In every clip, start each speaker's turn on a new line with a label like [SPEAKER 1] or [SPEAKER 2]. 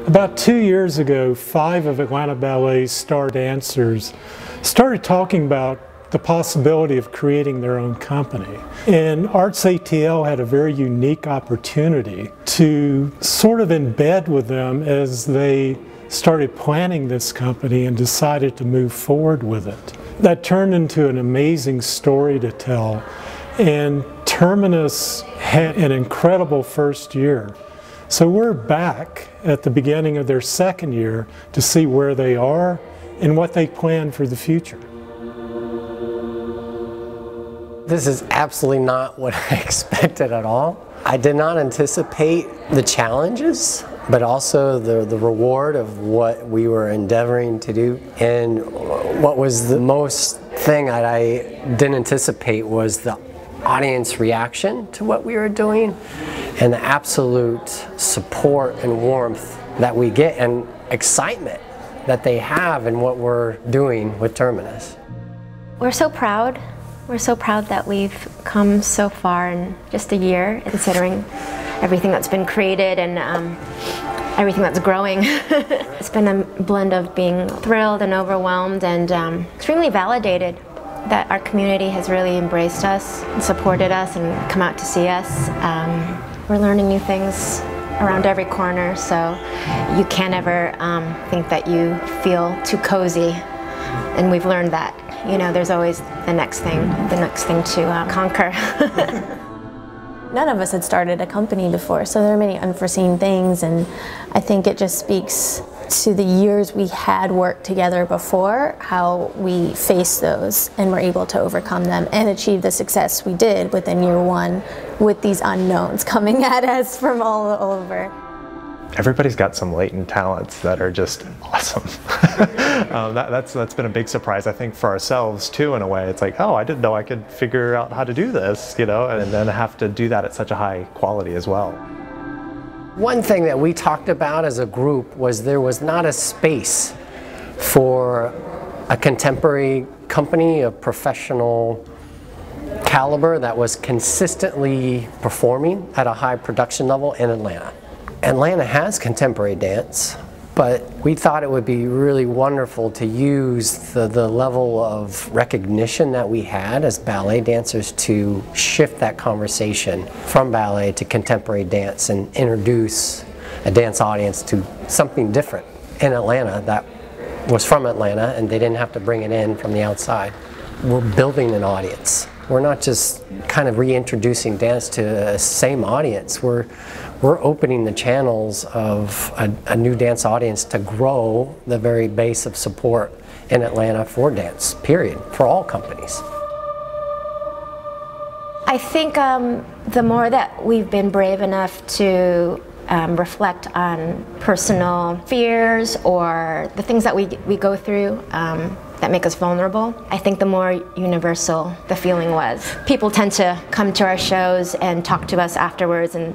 [SPEAKER 1] About 2 years ago, 5 of Atlanta Ballet's star dancers started talking about the possibility of creating their own company. And Arts ATL had a very unique opportunity to sort of embed with them as they started planning this company and decided to move forward with it. That turned into an amazing story to tell, and Terminus had an incredible first year. So we're back at the beginning of their second year to see where they are and what they plan for the future.
[SPEAKER 2] This is absolutely not what I expected at all. I did not anticipate the challenges, but also the reward of what we were endeavoring to do. And what was the most thing that I didn't anticipate was the audience reaction to what we were doing and the absolute support and warmth that we get and excitement that they have in what we're doing with Terminus.
[SPEAKER 3] We're so proud. We're so proud that we've come so far in just a year, considering everything that's been created and everything that's growing. It's been a blend of being thrilled and overwhelmed and extremely validated that our community has really embraced us and supported us and come out to see us. We're learning new things around every corner, so you can't ever think that you feel too cozy, and we've learned that. You know, there's always the next thing to conquer.
[SPEAKER 4] None of us had started a company before, so there are many unforeseen things, and I think it just speaks to the years we had worked together before, how we faced those and were able to overcome them and achieve the success we did within year one with these unknowns coming at us from all over.
[SPEAKER 5] Everybody's got some latent talents that are just awesome. That's been a big surprise, I think, for ourselves too, in a way. It's like, oh, I didn't know I could figure out how to do this, you know, and then have to do that at such a high quality as well.
[SPEAKER 2] One thing that we talked about as a group was there was not a space for a contemporary company of professional caliber that was consistently performing at a high production level in Atlanta. Atlanta has contemporary dance, but we thought it would be really wonderful to use the level of recognition that we had as ballet dancers to shift that conversation from ballet to contemporary dance and introduce a dance audience to something different in Atlanta that was from Atlanta, and they didn't have to bring it in from the outside. We're building an audience. We're not just kind of reintroducing dance to the same audience. We're opening the channels of a new dance audience to grow the very base of support in Atlanta for dance, period, for all companies.
[SPEAKER 3] I think the more that we've been brave enough to reflect on personal fears or the things that we go through that make us vulnerable, I think the more universal the feeling was. People tend to come to our shows and talk to us afterwards, and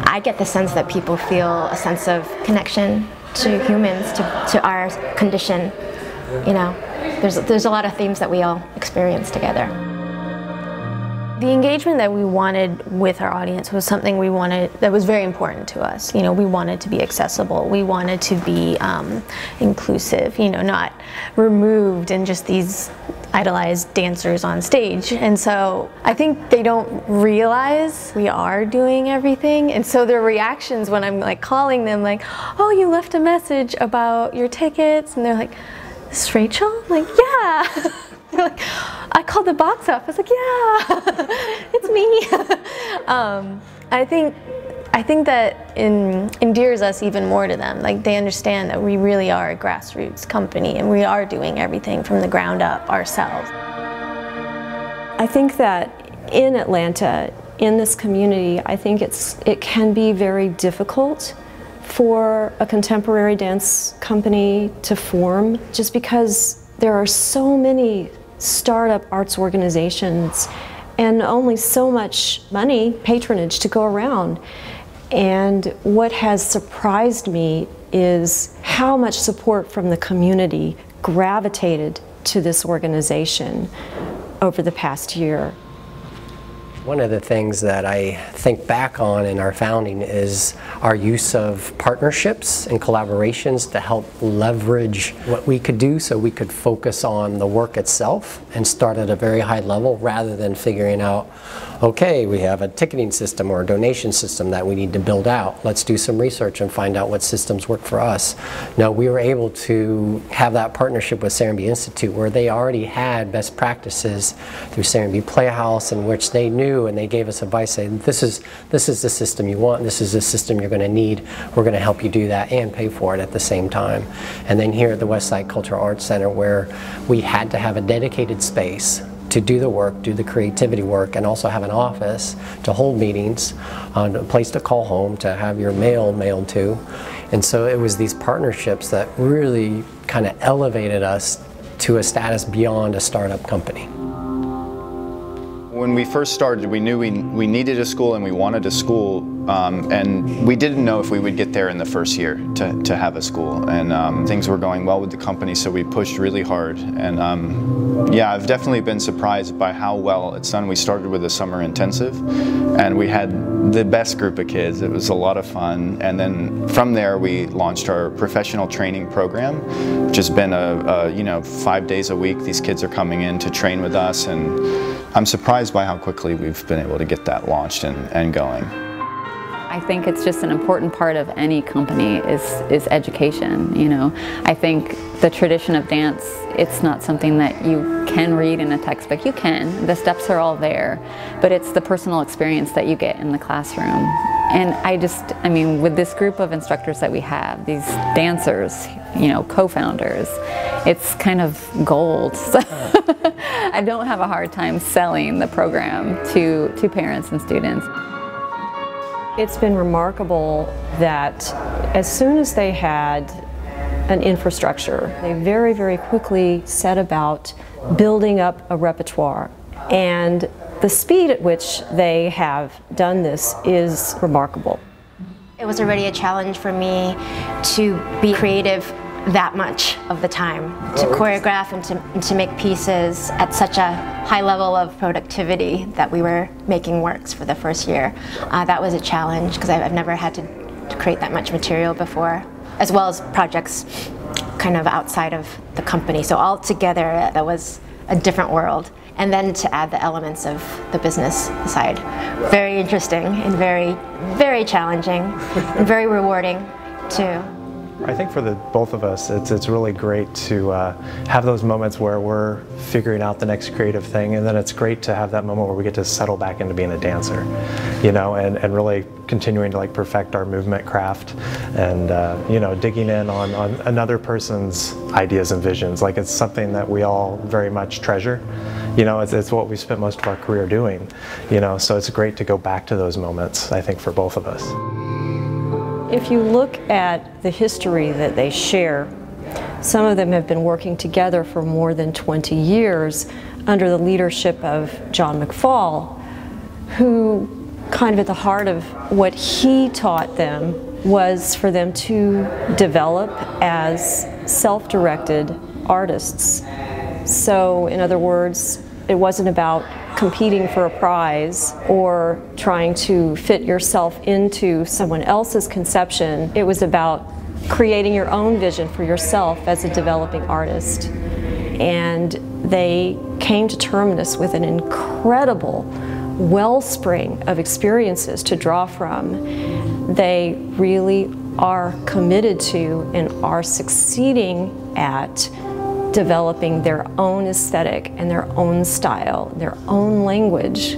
[SPEAKER 3] I get the sense that people feel a sense of connection to humans, to our condition. You know, there's a lot of themes that we all experience together.
[SPEAKER 4] The engagement that we wanted with our audience was something we wanted that was very important to us. You know, we wanted to be accessible. We wanted to be inclusive, you know, not removed and just these idolized dancers on stage. And so I think they don't realize we are doing everything. And so their reactions when I'm like calling them like, oh, you left a message about your tickets. And they're like, this is Rachel? I'm like, yeah. They're like, I called the box office. Like, yeah, it's me. I think that endears us even more to them. Like, they understand that we really are a grassroots company and we are doing everything from the ground up ourselves.
[SPEAKER 6] I think that in Atlanta, in this community, I think it can be very difficult for a contemporary dance company to form, just because there are so many startup arts organizations and only so much money, patronage to go around. And what has surprised me is how much support from the community gravitated to this organization over the past year.
[SPEAKER 2] One of the things that I think back on in our founding is our use of partnerships and collaborations to help leverage what we could do so we could focus on the work itself and start at a very high level rather than figuring out, okay, we have a ticketing system or a donation system that we need to build out. Let's do some research and find out what systems work for us. No, we were able to have that partnership with Serenbe Institute where they already had best practices through Serenbe Playhouse in which they knew and they gave us advice saying this is the system you want, this is the system you're going to need, we're going to help you do that and pay for it at the same time. And then here at the Westside Cultural Arts Center where we had to have a dedicated space to do the work, do the creativity work, and also have an office to hold meetings, a place to call home, to have your mail mailed to. And so it was these partnerships that really kind of elevated us to a status beyond a startup company.
[SPEAKER 7] When we first started, we knew we needed a school and we wanted a school, and we didn't know if we would get there in the first year to have a school. And things were going well with the company, so we pushed really hard. And yeah, I've definitely been surprised by how well it's done. We started with a summer intensive, and we had the best group of kids. It was a lot of fun. And then from there, we launched our professional training program, which has been you know, 5 days a week. These kids are coming in to train with us, and I'm surprised by how quickly we've been able to get that launched and going.
[SPEAKER 8] I think it's just an important part of any company is education, you know. I think the tradition of dance, it's not something that you can read in a textbook. You can, the steps are all there, but it's the personal experience that you get in the classroom. And I mean, with this group of instructors that we have, these dancers, you know, co-founders, it's kind of gold. So I don't have a hard time selling the program to parents and students.
[SPEAKER 6] It's been remarkable that as soon as they had an infrastructure, they very, very quickly set about building up a repertoire. And the speed at which they have done this is remarkable.
[SPEAKER 3] It was already a challenge for me to be creative that much of the time, to choreograph and to make pieces at such a high level of productivity that we were making works for the first year. That was a challenge because I've never had to create that much material before, as well as projects kind of outside of the company. So all together, that was a different world. And then to add the elements of the business side. Very interesting and very, very challenging and very rewarding too.
[SPEAKER 5] I think for both of us, it's really great to have those moments where we're figuring out the next creative thing, and then it's great to have that moment where we get to settle back into being a dancer, you know, and really continuing to like perfect our movement craft, and you know, digging in on another person's ideas and visions. Like it's something that we all very much treasure. You know, it's what we spent most of our career doing, you know, so it's great to go back to those moments, I think, for both of us.
[SPEAKER 6] If you look at the history that they share, some of them have been working together for more than 20 years under the leadership of John McFall, who kind of at the heart of what he taught them was for them to develop as self-directed artists. So, in other words, it wasn't about competing for a prize or trying to fit yourself into someone else's conception. It was about creating your own vision for yourself as a developing artist. And they came to Terminus with an incredible wellspring of experiences to draw from. They really are committed to and are succeeding at developing their own aesthetic and their own style, their own language.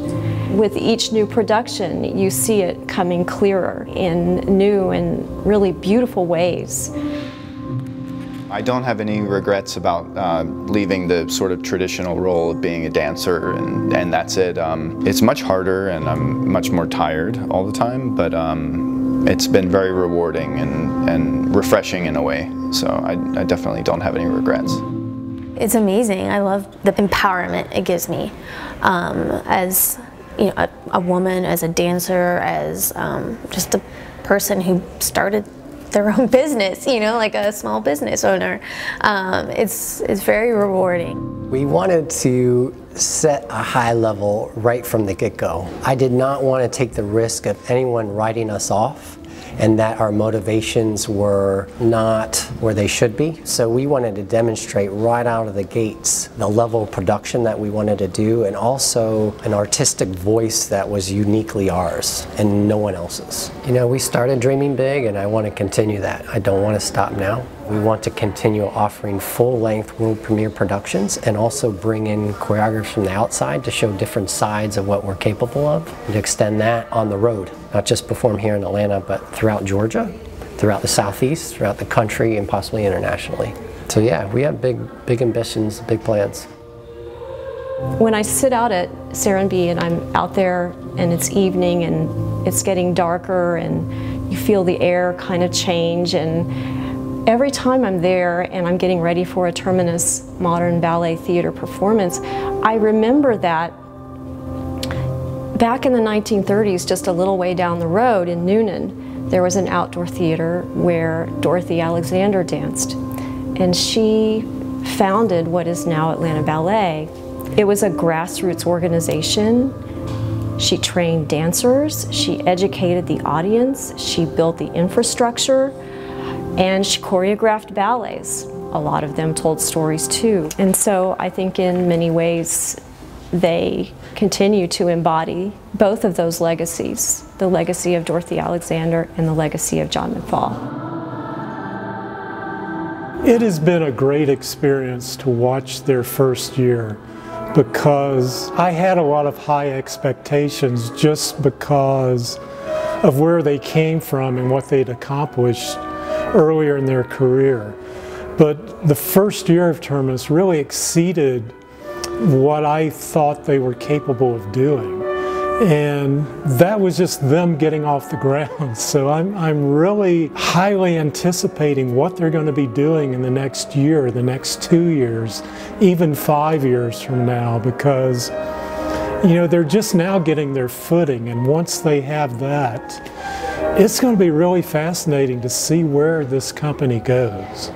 [SPEAKER 6] With each new production, you see it coming clearer in new and really beautiful ways.
[SPEAKER 7] I don't have any regrets about leaving the sort of traditional role of being a dancer and that's it. It's much harder and I'm much more tired all the time, but it's been very rewarding and refreshing in a way. So I definitely don't have any regrets.
[SPEAKER 4] It's amazing. I love the empowerment it gives me as, you know, a woman, as a dancer, as just a person who started their own business, you know, like a small business owner. It's very rewarding.
[SPEAKER 2] We wanted to set a high level right from the get-go. I did not want to take the risk of anyone writing us off and that our motivations were not where they should be. So we wanted to demonstrate right out of the gates the level of production that we wanted to do, and also an artistic voice that was uniquely ours and no one else's. You know, we started dreaming big, and I want to continue that. I don't want to stop now. We want to continue offering full-length world premiere productions and also bring in choreographers from the outside to show different sides of what we're capable of, and to extend that on the road. Not just perform here in Atlanta, but throughout Georgia, throughout the Southeast, throughout the country, and possibly internationally. So yeah, we have big ambitions, big plans.
[SPEAKER 6] When I sit out at Serenbe and I'm out there and it's evening and it's getting darker and you feel the air kind of change, and every time I'm there and I'm getting ready for a Terminus Modern Ballet Theatre performance, I remember that back in the 1930s, just a little way down the road in Noonan, there was an outdoor theater where Dorothy Alexander danced, and she founded what is now Atlanta Ballet. It was a grassroots organization. She trained dancers, she educated the audience, she built the infrastructure, and she choreographed ballets. A lot of them told stories too. And so I think in many ways they continue to embody both of those legacies, the legacy of Dorothy Alexander and the legacy of John McFall.
[SPEAKER 1] It has been a great experience to watch their first year, because I had a lot of high expectations just because of where they came from and what they'd accomplished earlier in their career. But the first year of Terminus really exceeded what I thought they were capable of doing. And that was just them getting off the ground. So I'm really highly anticipating what they're going to be doing in the next year, the next 2 years, even 5 years from now, because, you know, they're just now getting their footing. And once they have that, it's going to be really fascinating to see where this company goes.